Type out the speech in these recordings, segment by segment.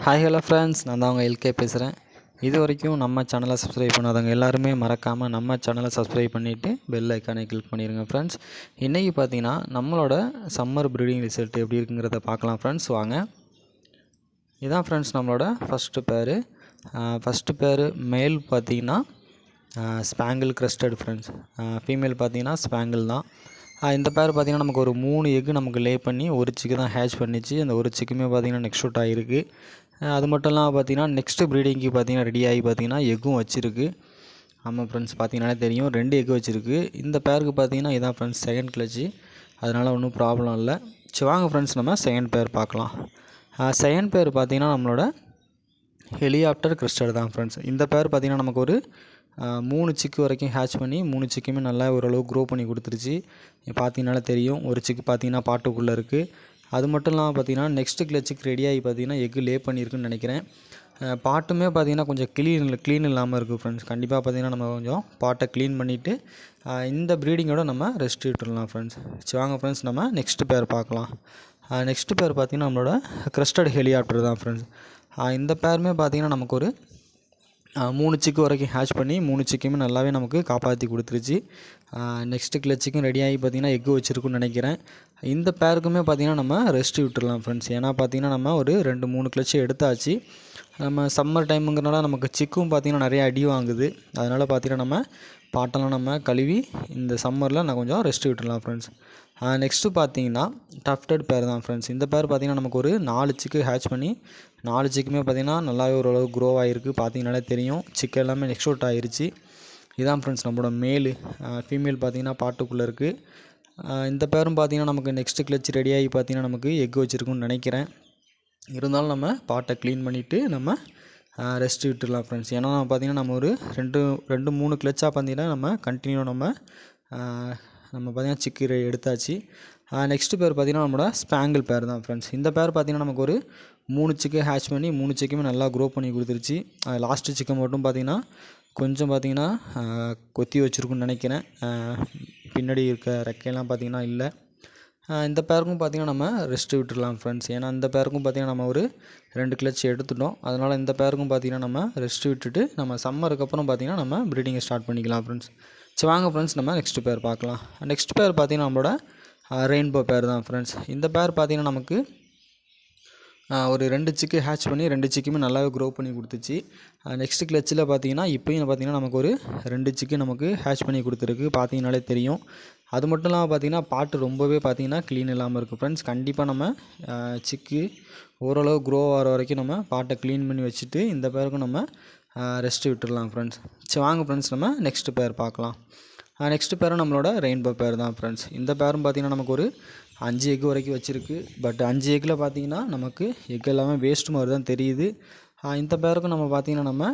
Hi hello friends, நான் தான் உங்கள் எல்கே பேசுகிறேன். இது வரைக்கும் நம்ம சேனலை சப்ஸ்கிரைப் பண்ணாதவங்க எல்லாருமே மறக்காமல் நம்ம சேனலை சப்ஸ்கிரைப் பண்ணிவிட்டு பெல் ஐக்கானை கிளிக் பண்ணிடுங்க ஃப்ரெண்ட்ஸ். இன்றைக்கி பார்த்தீங்கன்னா நம்மளோட சம்மர் ப்ரீடிங் ரிசல்ட் எப்படி இருக்குங்கிறத பார்க்கலாம் ஃப்ரெண்ட்ஸ். வாங்க. இதான் ஃப்ரெண்ட்ஸ் நம்மளோட ஃபஸ்ட்டு பேர் மேல் பார்த்தீங்கன்னா ஸ்பாங்கிள் க்ரஸ்டட் ஃப்ரெண்ட்ஸ். ஃபீமேல் பார்த்தீங்கன்னா ஸ்பாங்கிள் தான். இந்த பேர் பார்த்திங்கன்னா நமக்கு ஒரு 3 எக்கு நமக்கு லே பண்ணி ஒரு சிக்கு தான் ஹேட்ச் பண்ணிச்சு. அந்த ஒரு சிக்குமே பார்த்திங்கன்னா நெக்ஸ்ட் ஷூட் ஆகிருக்கு. அது மட்டும் இல்லாமல் பார்த்திங்கன்னா நெக்ஸ்ட்டு ப்ரீடிங்க்கு பார்த்திங்கன்னா ரெடி ஆகி பார்த்திங்கன்னா எக்கும் வச்சுருக்கு. ஆமாம் ஃப்ரெண்ட்ஸ், பார்த்திங்கனாலே தெரியும் 2 எக்கு வச்சுருக்கு. இந்த பேருக்கு பார்த்திங்கன்னா இதான் ஃப்ரெண்ட்ஸ் செகண்ட் கிளச்சு, அதனால் ஒன்றும் ப்ராப்ளம் இல்லை. சரி வாங்க ஃப்ரெண்ட்ஸ், நம்ம செகண்ட் பேர் பார்க்கலாம். செகண்ட் பேர் பார்த்திங்கன்னா நம்மளோட ஹெலிகாப்டர் கிறிஸ்டட் தான் ஃப்ரெண்ட்ஸ். இந்த பேர் பார்த்திங்கன்னா நமக்கு ஒரு 3 சிக்கு வரைக்கும் ஹேட்ச் பண்ணி 3 சிக்குமே நல்லா ஓரளவு க்ரோ பண்ணி கொடுத்துருச்சு. பார்த்திங்கனாலே தெரியும், ஒரு சிக்கு பார்த்திங்கன்னா பாட்டுக்குள்ளே இருக்குது. அது மட்டும் இல்லாமல் பார்த்திங்கன்னா நெக்ஸ்ட்டு கிளச்சுக்கு ரெடியாகி பார்த்திங்கன்னா எக்கு லே பண்ணியிருக்குன்னு நினைக்கிறேன். பாட்டுமே பார்த்திங்கன்னா கொஞ்சம் க்ளீன் இல்லாமல் இருக்குது ஃப்ரெண்ட்ஸ். கண்டிப்பாக பார்த்திங்கன்னா நம்ம கொஞ்சம் பாட்டை க்ளீன் பண்ணிவிட்டு இந்த ப்ரீடிங்கோட நம்ம ரெஸ்ட் விட்டுடலாம் ஃப்ரெண்ட்ஸ். சரி வாங்க ஃப்ரெண்ட்ஸ், நம்ம நெக்ஸ்ட்டு பேர் பார்க்கலாம். நெக்ஸ்ட்டு பேர் பார்த்திங்கன்னா நம்மளோட கிறிஸ்டட் ஹெலிகாப்டர் தான் ஃப்ரெண்ட்ஸ். இந்த பேருமே பார்த்திங்கன்னா நமக்கு ஒரு 3 சிக்கு வரைக்கும் ஹேட்ச் பண்ணி 3 சிக்குமே நல்லாவே நமக்கு காப்பாற்றி கொடுத்துருச்சு. நெக்ஸ்ட்டு கிளச்சுக்கும் ரெடியாகி பார்த்திங்கன்னா எக்கு வச்சுருக்குன்னு நினைக்கிறேன். இந்த பேருக்குமே பார்த்திங்கன்னா நம்ம ரெஸ்ட் விட்டுடலாம் ஃப்ரெண்ட்ஸ். ஏன்னா பார்த்திங்கன்னா நம்ம ஒரு 2-3 கிளச்சு எடுத்தாச்சு. நம்ம சம்மர் டைமுங்கிறனால நமக்கு சிக்கும் பார்த்திங்கன்னா நிறைய அடி வாங்குது. அதனால் பார்த்திங்கன்னா நம்ம பாட்டெல்லாம் நம்ம கழுவி இந்த சம்மரில் நான் கொஞ்சம் ரெஸ்ட் விட்டுடலாம் ஃப்ரெண்ட்ஸ். நெக்ஸ்ட்டு பார்த்திங்கன்னா டஃப்டட் பேர் தான் ஃப்ரெண்ட்ஸ். இந்த பேர் பார்த்திங்கன்னா நமக்கு ஒரு 4 சிக்கு ஹேட்ச் பண்ணி 4 சிக்குமே பார்த்திங்கன்னா நல்லாவே ஓரளவு க்ரோ ஆகிருக்கு. பார்த்திங்கனாலே தெரியும், சிக்கு எல்லாமே நெக்ஸ்ட் அவுட் ஆகிருச்சு. இதான் ஃப்ரெண்ட்ஸ் நம்மளோட மேலு. ஃபீமேல் பார்த்திங்கன்னா பாட்டுக்குள்ளே இருக்குது. இந்த பேரும் பார்த்திங்கன்னா நமக்கு நெக்ஸ்ட்டு கிளச் ரெடியாகி பார்த்திங்கன்னா நமக்கு எக் வச்சுருக்குன்னு நினைக்கிறேன். இருந்தாலும் நம்ம பாட்டை க்ளீன் பண்ணிவிட்டு நம்ம ரெஸ்ட் விட்டுடலாம் ஃப்ரெண்ட்ஸ். ஏன்னா பார்த்திங்கன்னா நம்ம ஒரு 2-3 கிளச்சாக பார்த்திங்கன்னா நம்ம கண்டினியூ நம்ம பார்த்திங்கன்னா சிக்கு எடுத்தாச்சு. நெக்ஸ்ட்டு பேர் பார்த்திங்கன்னா நம்மளோட ஸ்பாங்கிள் பேர் தான் ஃப்ரெண்ட்ஸ். இந்த பேர் பார்த்திங்கன்னா நமக்கு ஒரு 3 சிக்கு ஹேட்ச் பண்ணி 3 சிக்குமே நல்லா க்ரோ பண்ணி கொடுத்துருச்சு. லாஸ்ட்டு சிக்கன் மட்டும் பார்த்திங்கன்னா கொஞ்சம் பார்த்திங்கன்னா கொத்தி வச்சுருக்குன்னு நினைக்கிறேன். பின்னாடி இருக்க ரெக்கையெல்லாம் பார்த்திங்கன்னா இல்லை. இந்த பேருக்கும் பார்த்திங்கன்னா நம்ம ரெஸ்ட்டு விட்டுடலாம் ஃப்ரெண்ட்ஸ். ஏன்னா இந்த பேருக்கும் பார்த்திங்கன்னா நம்ம ஒரு 2 கிளச் எடுத்துட்டோம். அதனால் இந்த பேருக்கும் பார்த்திங்கன்னா நம்ம ரெஸ்ட்டு விட்டுட்டு நம்ம சம்மருக்கு அப்புறம் பார்த்திங்கன்னா நம்ம ப்ரீடிங்கை ஸ்டார்ட் பண்ணிக்கலாம் ஃப்ரெண்ட்ஸ். சரி வாங்க ஃப்ரெண்ட்ஸ், நம்ம நெக்ஸ்ட் பேர் பார்க்கலாம். நெக்ஸ்ட் பேர் பார்த்திங்கன்னா நம்மளோட ரெயின்போ பேர் தான் ஃப்ரெண்ட்ஸ். இந்த பேர் பார்த்திங்கன்னா நமக்கு ஒரு 2 சிக்கு ஹேட்ச் பண்ணி 2 சிக்குமே நல்லாவே க்ரோ பண்ணி கொடுத்துச்சு. நெக்ஸ்ட்டு கிளச்சில் பார்த்திங்கன்னா இப்போயும் பார்த்திங்கன்னா நமக்கு ஒரு 2 சிக்கு நமக்கு ஹேட்ச் பண்ணி கொடுத்துருக்கு. பார்த்திங்கனாலே தெரியும். அது மட்டும் இல்லாமல் பார்த்திங்கன்னா பாட்டு ரொம்பவே பார்த்திங்கன்னா க்ளீன் இல்லாமல் இருக்குது ஃப்ரெண்ட்ஸ். கண்டிப்பாக நம்ம சிக்கு ஓரளவு க்ரோ ஆகிற வரைக்கும் நம்ம பாட்டை க்ளீன் பண்ணி வச்சுட்டு இந்த பேருக்கும் நம்ம ரெஸ்ட்டு விட்டுடலாம் ஃப்ரெண்ட்ஸ். சரி வாங்க ஃப்ரெண்ட்ஸ், நம்ம நெக்ஸ்ட்டு பேர் பார்க்கலாம். நெக்ஸ்ட்டு பேரும் நம்மளோட ரெயின்போ பேர் தான் ஃப்ரெண்ட்ஸ். இந்த பேரும் பார்த்திங்கன்னா நமக்கு ஒரு 5 எக்கு வரைக்கும் வச்சுருக்கு. பட் 5 எக்கில் பார்த்திங்கன்னா நமக்கு எக் எல்லாமே வேஸ்ட் மாதிரி தான் தெரியுது. இந்த பேருக்கும் நம்ம பார்த்திங்கன்னா நம்ம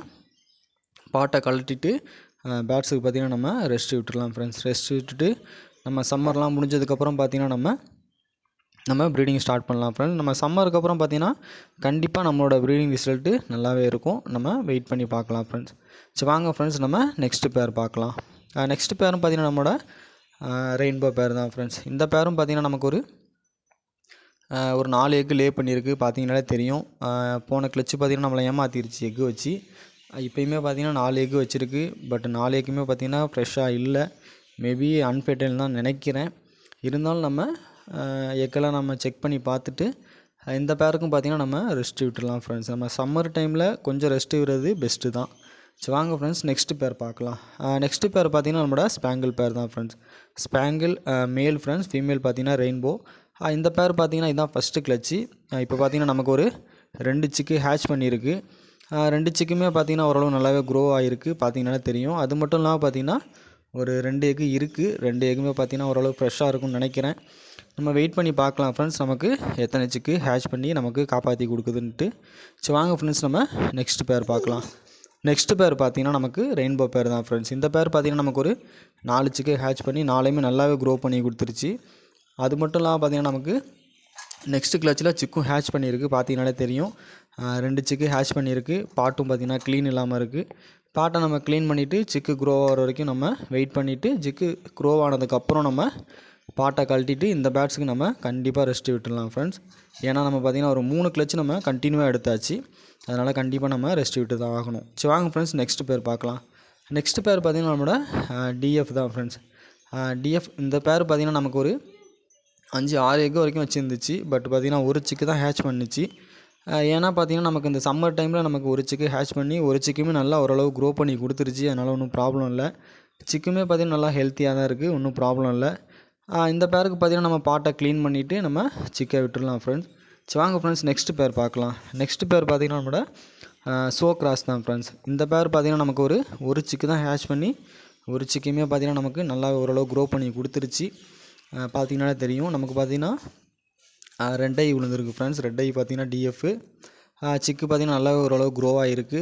பாட்டை கழட்டிட்டு பேட்ஸுக்கு பார்த்திங்கன்னா நம்ம ரெஸ்ட் விட்டுடலாம் ஃப்ரெண்ட்ஸ். ரெஸ்ட் விட்டுட்டு நம்ம சம்மர்லாம் முடிஞ்சதுக்கப்புறம் பார்த்திங்கன்னா நம்ம ப்ரீடிங் ஸ்டார்ட் பண்ணலாம் ஃப்ரெண்ட்ஸ். நம்ம சம்மருக்கு அப்புறம் பார்த்திங்கன்னா கண்டிப்பாக நம்மளோட ப்ரீடிங் ரிசல்ட்டு நல்லாவே இருக்கும். நம்ம வெயிட் பண்ணி பார்க்கலாம் ஃப்ரெண்ட்ஸ். சரி வாங்க ஃப்ரெண்ட்ஸ், நம்ம நெக்ஸ்ட்டு பேர் பார்க்கலாம். நெக்ஸ்ட்டு பேரும் பார்த்திங்கன்னா நம்மளோட ரெயின்போ பேர் தான் ஃப்ரெண்ட்ஸ். இந்த பேரும் பார்த்திங்கன்னா நமக்கு ஒரு 4 எக்கு லே பண்ணியிருக்கு. பார்த்திங்கனாலே தெரியும். போன கிளச்சு பார்த்திங்கன்னா நம்மளை ஏமாற்றிருச்சு எக்கு வச்சு. இப்போயுமே பார்த்திங்கன்னா 4 எக்கு வச்சுருக்கு. பட் 4 எக்குமே பார்த்திங்கன்னா ஃப்ரெஷ்ஷாக இல்லை. மேபி அன்ஃபெர்டைல் தான் நினைக்கிறேன். இருந்தாலும் நம்ம எக்கெல்லாம் நம்ம செக் பண்ணி பார்த்துட்டு இந்த பேருக்கும் பார்த்திங்கன்னா நம்ம ரெஸ்ட் விட்டுடலாம் ஃப்ரெண்ட்ஸ். நம்ம சம்மர் டைமில் கொஞ்சம் ரெஸ்ட் விடுறது பெஸ்ட்டு தான். சரி வாங்க ஃப்ரெண்ட்ஸ், நெக்ஸ்ட்டு பேர் பார்க்கலாம். நெக்ஸ்ட்டு பேர் பார்த்திங்கன்னா நம்மளோட ஸ்பாங்கிள் பேர் தான் friends. Spangle male friends. Female பார்த்திங்கன்னா ரெயின்போ. இந்த பேர் பார்த்திங்கன்னா இதுதான் ஃபஸ்ட்டு கிளச்சு. இப்போ பார்த்திங்கன்னா நமக்கு ஒரு 2 சிக்கு ஹேட்ச் பண்ணியிருக்கு. 2 சிக்குமே பார்த்திங்கன்னா ஓரளவு நல்லாவே க்ரோ ஆகிருக்கு. பார்த்திங்கனாலே தெரியும். அது மட்டும் இல்லாமல் பார்த்திங்கன்னா ஒரு 2 எக்கு இருக்குது. 2 எக்குமே பார்த்திங்கன்னா ஓரளவு ஃப்ரெஷ்ஷாக இருக்கும்னு நினைக்கிறேன். நம்ம வெயிட் பண்ணி பார்க்கலாம் ஃப்ரெண்ட்ஸ், நமக்கு எத்தனை சிக்கு ஹேட்ச் பண்ணி நமக்கு காப்பாற்றி கொடுக்குதுன்ட்டு. சரி வாங்க ஃப்ரெண்ட்ஸ், நம்ம நெக்ஸ்ட் பேர் பார்க்கலாம். நெக்ஸ்ட்டு பேர் பார்த்திங்கன்னா நமக்கு ரெயின்போ பேர் தான் ஃப்ரெண்ட்ஸ். இந்த பேர் பார்த்திங்கன்னா நமக்கு ஒரு 4 சிக்கு ஹேட்ச் பண்ணி 4மே நல்லாவே க்ரோ பண்ணி கொடுத்துருச்சு. அது மட்டும் இல்லாமல் பார்த்திங்கன்னா நமக்கு நெக்ஸ்ட்டு கிளச்சில் சிக்கும் ஹேட்ச் பண்ணியிருக்கு. பார்த்திங்கனாலே தெரியும். 2 சிக்கு ஹேட்ச் பண்ணியிருக்கு. பாட்டும் பார்த்திங்கன்னா க்ளீன் இல்லாமல் இருக்குது. பாட்டை நம்ம க்ளீன் பண்ணிவிட்டு சிக்கு க்ரோ ஆகிற வரைக்கும் நம்ம வெயிட் பண்ணிவிட்டு சிக்கு க்ரோ ஆனதுக்கப்புறம் நம்ம பாட்டை கழட்டிட்டு இந்த பேட்ஸுக்கு நம்ம கண்டிப்பாக ரெஸ்ட்டு விட்டுடலாம் ஃப்ரெண்ட்ஸ். ஏன்னா நம்ம பார்த்திங்கன்னா ஒரு 3 கிளச்சு நம்ம கண்டினியூவாக எடுத்தாச்சு. அதனால் கண்டிப்பாக நம்ம ரெஸ்ட் விட்டு தான் ஆகணும். சரி வாங்க ஃப்ரெண்ட்ஸ் நெக்ஸ்ட் பேர் பார்க்கலாம். நெக்ஸ்ட் பேர் பார்த்திங்கன்னா நம்மளோட டிஎஃப் தான் ஃப்ரெண்ட்ஸ். டிஎஃப் இந்த பேர் பார்த்திங்கன்னா நமக்கு ஒரு 5-6 எக் வரைக்கும் வச்சுருந்துச்சு. பட் பார்த்திங்கன்னா ஒரு சிக்கு தான் ஹேட்ச் பண்ணிச்சு. ஏன்னா பார்த்திங்கன்னா நமக்கு இந்த சம்மர் டைமில் நமக்கு ஒரு சிக்கு ஹேட்ச் பண்ணி ஒரு சிக்குமே நல்லா ஓரளவு க்ரோ பண்ணி கொடுத்துருச்சு. அதனால் ஒன்றும் ப்ராப்ளம் இல்லை. சிக்குமே பார்த்திங்கன்னா நல்லா ஹெல்த்தியாக தான் இருக்குது, ஒன்றும் ப்ராப்ளம் இல்லை. இந்த பேருக்கு பார்த்திங்கன்னா நம்ம பாட்டை க்ளீன் பண்ணிவிட்டு நம்ம சிக்கை விட்டுடலாம் ஃப்ரெண்ட்ஸ். சரி வாங்க ஃப்ரெண்ட்ஸ் நெக்ஸ்ட் பேர் பார்க்கலாம். நெக்ஸ்ட் பேர் பார்த்திங்கன்னா நம்மளோட ஷோ கிராஸ் தான் ஃப்ரெண்ட்ஸ். இந்த பேர் பார்த்திங்கன்னா நமக்கு ஒரு சிக்கு தான் ஹேட்ச் பண்ணி ஒரு சிக்குமே பார்த்திங்கன்னா நமக்கு நல்லா ஓரளவு க்ரோ பண்ணி கொடுத்துருச்சு. பார்த்திங்கனாலே தெரியும் நமக்கு பார்த்திங்கன்னா 2 ஐ விழுந்துருக்கு ஃப்ரெண்ட்ஸ். 2 ஐ பார்த்திங்கன்னா டிஎஃப் சிக்கு பார்த்திங்கன்னா நல்லா ஓரளவு க்ரோ ஆகிருக்கு.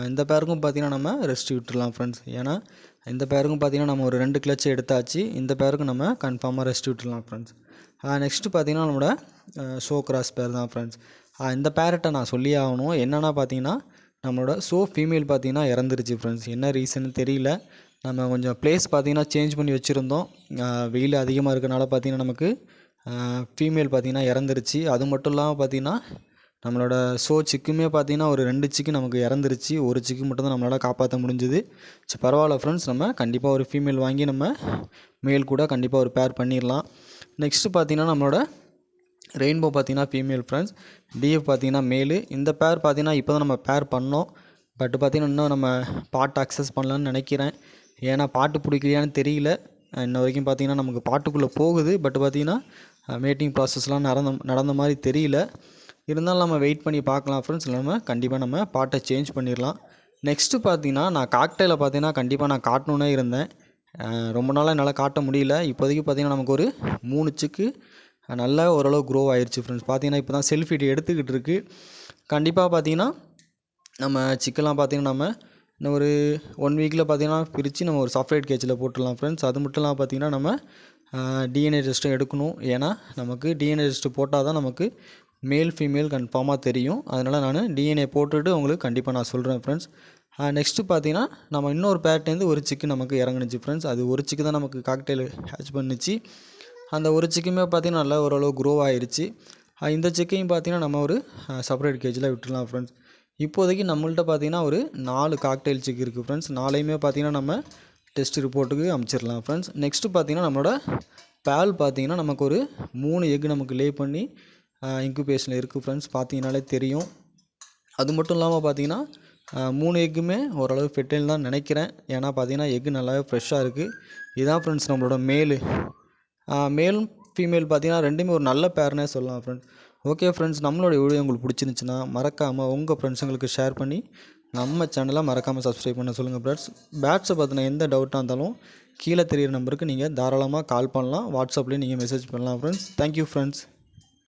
இந்த பேருக்கும் பார்த்திங்கன்னா நம்ம ரெஸ்ட் விட்டுடலாம் ஃப்ரெண்ட்ஸ். ஏன்னா இந்த பேருக்கும் பார்த்திங்கன்னா நம்ம ஒரு 2 கிளச்சு எடுத்தாச்சு. இந்த பேருக்கும் நம்ம கன்ஃபார்மாக ரெஸ்ட் விட்டுடலாம் ஃப்ரெண்ட்ஸ். நெக்ஸ்ட்டு பார்த்திங்கன்னா நம்மளோட ஷோ கிராஸ் பேர் தான் ஃப்ரெண்ட்ஸ். இந்த பேரட்டை நான் சொல்லி ஆகணும். என்னென்னா பார்த்திங்கன்னா நம்மளோட ஷோ ஃபீமேல் பார்த்திங்கன்னா இறந்துருச்சு ஃப்ரெண்ட்ஸ். என்ன ரீசன்னு தெரியல. நம்ம கொஞ்சம் ப்ளேஸ் பார்த்திங்கன்னா சேஞ்ச் பண்ணி வச்சுருந்தோம். வெயில் அதிகமாக இருக்கனால பார்த்திங்கன்னா நமக்கு ஃபீமேல் பார்த்திங்கன்னா இறந்துருச்சு. அது மட்டும் இல்லாமல் பார்த்திங்கன்னா நம்மளோட ஷோ சிக்குமே பார்த்திங்கன்னா ஒரு 2 சிக்கு நமக்கு இறந்துருச்சு. ஒரு சிக்கு மட்டும் தான் நம்மளால் காப்பாற்ற முடிஞ்சுது. சரி பரவாயில்ல ஃப்ரெண்ட்ஸ், நம்ம கண்டிப்பாக ஒரு ஃபீமேல் வாங்கி நம்ம மேல் கூட கண்டிப்பாக ஒரு பேர் பண்ணிடலாம். நெக்ஸ்ட்டு பார்த்திங்கன்னா நம்மளோட ரெயின்போ பார்த்திங்கன்னா ஃபீமேல் ஃப்ரெண்ட்ஸ். டிஎஃப் பார்த்திங்கன்னா மேலு. இந்த பேர் பார்த்திங்கன்னா இப்போ தான் நம்ம பேர் பண்ணோம். பட் பார்த்திங்கன்னா இன்னும் நம்ம பாட்டு அக்சஸ் பண்ணலான்னு நினைக்கிறேன். ஏன்னா பாட்டு பிடிக்கலையான்னு தெரியல. இன்ன வரைக்கும் பார்த்திங்கன்னா நமக்கு பாட்டுக்குள்ளே போகுது. பட் பார்த்திங்கன்னா மேட்டிங் ப்ராசஸ்லாம் நடந்த மாதிரி தெரியல. இருந்தாலும் நம்ம வெயிட் பண்ணி பார்க்கலாம் ஃப்ரெண்ட்ஸ். நம்ம கண்டிப்பாக நம்ம பாட்டை சேஞ்ச் பண்ணிடலாம். நெக்ஸ்ட்டு பார்த்திங்கன்னா நான் காக்டெயிலை பார்த்திங்கன்னா கண்டிப்பாக நான் காட்டணுன்னே இருந்தேன். ரொம்ப நாளாக என்னால் காட்ட முடியல. இப்போதைக்கு பார்த்திங்கன்னா நமக்கு ஒரு 3 சிக்கு நல்லா ஓரளவு க்ரோ ஆயிடுச்சு ஃப்ரெண்ட்ஸ். பார்த்திங்கன்னா இப்போ தான் செல்ஃபீட் எடுத்துக்கிட்டு இருக்குது. கண்டிப்பாக பார்த்திங்கன்னா நம்ம சிக்கெல்லாம் பார்த்திங்கன்னா நம்ம இன்னும் ஒரு 1 வீக்கில் பார்த்திங்கன்னா பிரித்து நம்ம ஒரு செப்பரேட் கேஜில் போட்டுடலாம் ஃப்ரெண்ட்ஸ். அது மட்டும் இல்லாமல் பார்த்திங்கன்னா நம்ம டிஎன்ஏ டெஸ்ட்டும் எடுக்கணும். ஏன்னா நமக்கு டிஎன்ஏ டெஸ்ட்டு போட்டால் தான் நமக்கு மேல் ஃபீமேல் கன்ஃபார்மாக தெரியும். அதனால் நான் டிஎன்ஏ போட்டுவிட்டு உங்களுக்கு கண்டிப்பாக நான் சொல்கிறேன் ஃப்ரெண்ட்ஸ். நெக்ஸ்ட்டு பார்த்திங்கன்னா நம்ம இன்னொரு பேர்ட்டேருந்து ஒரு சிக்கு நமக்கு இறங்குனுச்சு ஃப்ரெண்ட்ஸ். அது ஒரு சிக்கு தான் நமக்கு காக்டெயில் ஹேட்ச் பண்ணிச்சு. அந்த ஒரு சிக்குமே பார்த்திங்கன்னா நல்லா ஓரளவு க்ரோ ஆகிருச்சு. இந்த சிக்கையும் பார்த்திங்கன்னா நம்ம ஒரு செப்பரேட் கேஜில் விட்டுடலாம் ஃப்ரெண்ட்ஸ். இப்போதைக்கு நம்மள்ட்ட பார்த்திங்கன்னா ஒரு 4 காக்டெயில் சிக்கு இருக்குது ஃப்ரெண்ட்ஸ். 4யுமே பார்த்திங்கன்னா நம்ம டெஸ்ட் ரிப்போர்ட்டுக்கு அனுப்பிச்சிடலாம் ஃப்ரெண்ட்ஸ். நெக்ஸ்ட்டு பார்த்திங்கன்னா நம்மளோட பேல் பார்த்திங்கன்னா நமக்கு ஒரு 3 எக் நமக்கு லே பண்ணி இன்குபேஷனில் இருக்குது ஃப்ரெண்ட்ஸ். பார்த்திங்கனாலே தெரியும். அது மட்டும் இல்லாமல் பார்த்திங்கன்னா 3 எக்குமே ஓரளவு ஃபெர்டைல் தான் நினைக்கிறேன். ஏன்னா பார்த்திங்கன்னா எக்கு நல்லாவே ஃப்ரெஷ்ஷாக இருக்குது. இதுதான் ஃப்ரெண்ட்ஸ் நம்மளோட மேலும் ஃபீமேல் பார்த்திங்கன்னா 2மே ஒரு நல்ல பேர்னே சொல்லலாம் ஃப்ரெண்ட்ஸ். ஓகே ஃப்ரெண்ட்ஸ், நம்மளோட வீடியோ உங்களுக்கு பிடிச்சிருந்துச்சுன்னா மறக்காமல் உங்கள் ஃப்ரெண்ட்ஸுங்களுக்கு ஷேர் பண்ணி நம்ம சேனலை மறக்காமல் சப்ஸ்கிரைப் பண்ண சொல்லுங்கள் ஃப்ரெண்ட்ஸ். பேட்ஸை பற்றின எந்த டவுட்டாக இருந்தாலும் கீழே தெரியிற நம்பருக்கு நீங்கள் தாராளமாக கால் பண்ணலாம். வாட்ஸ்அப்லேயும் நீங்கள் மெசேஜ் பண்ணலாம் ஃப்ரெண்ட்ஸ். Thank you friends.